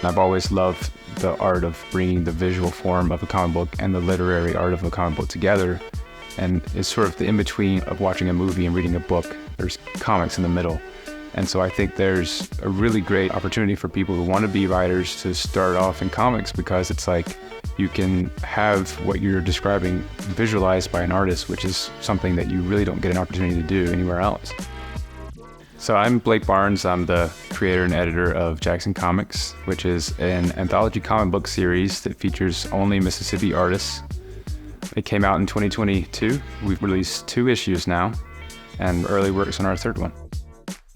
I've always loved the art of bringing the visual form of a comic book and the literary art of a comic book together. And it's sort of the in-between of watching a movie and reading a book. There's comics in the middle. And so I think there's a really great opportunity for people who want to be writers to start off in comics, because it's like you can have what you're describing visualized by an artist, which is something that you really don't get an opportunity to do anywhere else. So I'm Blake Barnes. I'm the creator and editor of Jackson Comics, which is an anthology comic book series that features only Mississippi artists. It came out in 2022. We've released 2 issues now, and early works on our 3rd one.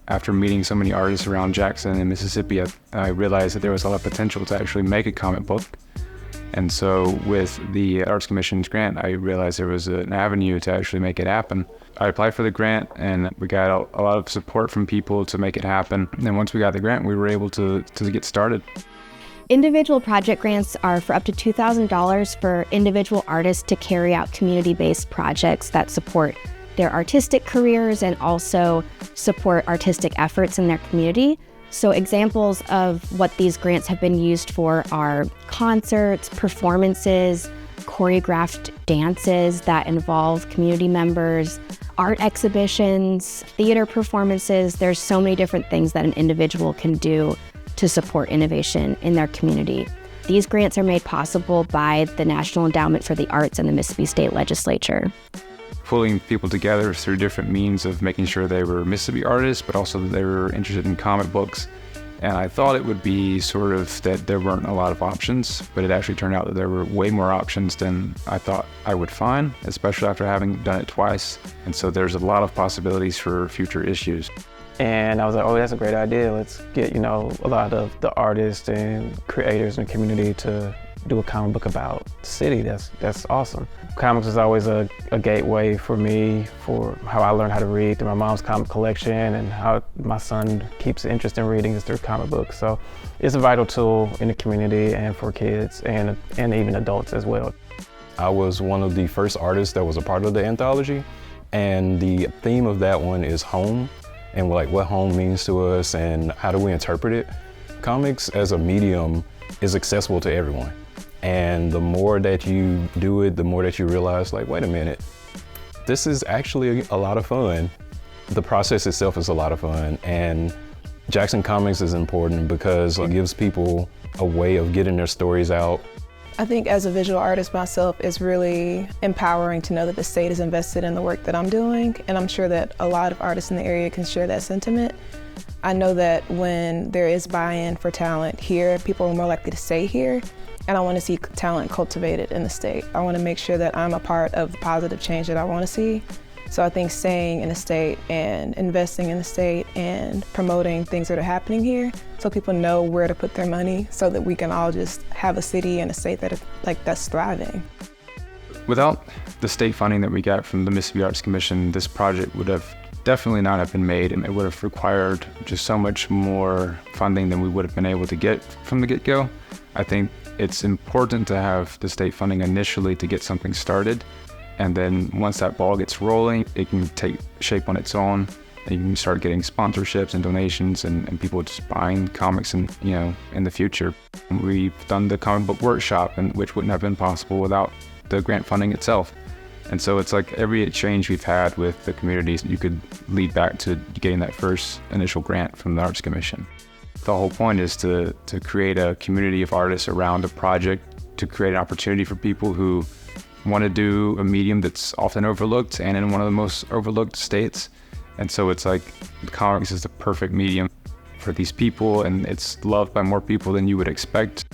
After meeting so many artists around Jackson and Mississippi, I realized that there was a lot of potential to actually make a comic book. And so with the Arts Commission's grant, I realized there was an avenue to actually make it happen. I applied for the grant, and we got a lot of support from people to make it happen. And then once we got the grant, we were able to get started. Individual project grants are for up to $2,000 for individual artists to carry out community-based projects that support their artistic careers and also support artistic efforts in their community. So examples of what these grants have been used for are concerts, performances, choreographed dances that involve community members, art exhibitions, theater performances. There's so many different things that an individual can do to support innovation in their community. These grants are made possible by the National Endowment for the Arts and the Mississippi State Legislature. Pulling people together through different means of making sure they were Mississippi artists, but also that they were interested in comic books. And I thought it would be sort of that there weren't a lot of options, but it actually turned out that there were way more options than I thought I would find, especially after having done it twice. And so there's a lot of possibilities for future issues. And I was like, oh, that's a great idea. Let's get, a lot of the artists and creators in the community to do a comic book about the city. That's awesome. Comics is always a gateway for me for how I learned how to read through my mom's comic collection, and how my son keeps interest in reading is through comic books. So it's a vital tool in the community and for kids and even adults as well. I was one of the first artists that was a part of the anthology, and the theme of that one is home, and like what home means to us and how do we interpret it. Comics as a medium is accessible to everyone. And the more that you do it, the more that you realize, like, wait a minute, this is actually a lot of fun. The process itself is a lot of fun. And Jackson Comics is important because it gives people a way of getting their stories out. I think as a visual artist myself, it's really empowering to know that the state is invested in the work that I'm doing. And I'm sure that a lot of artists in the area can share that sentiment. I know that when there is buy-in for talent here, people are more likely to stay here. And I want to see talent cultivated in the state. I want to make sure that I'm a part of the positive change that I want to see. So I think staying in the state and investing in the state and promoting things that are happening here so people know where to put their money so that we can all just have a city and a state that's thriving. Without the state funding that we got from the Mississippi Arts Commission, this project would have definitely not have been made, and it would have required just so much more funding than we would have been able to get from the get-go. I think it's important to have the state funding initially to get something started, and then once that ball gets rolling, it can take shape on its own, and you can start getting sponsorships and donations and people just buying comics in the future. We've done the comic book workshop, which wouldn't have been possible without the grant funding itself. And so it's like every exchange we've had with the communities, you could lead back to getting that first initial grant from the Arts Commission. The whole point is to create a community of artists around a project, to create an opportunity for people who want to do a medium that's often overlooked and in one of the most overlooked states. And so it's like comics is the perfect medium for these people, and it's loved by more people than you would expect.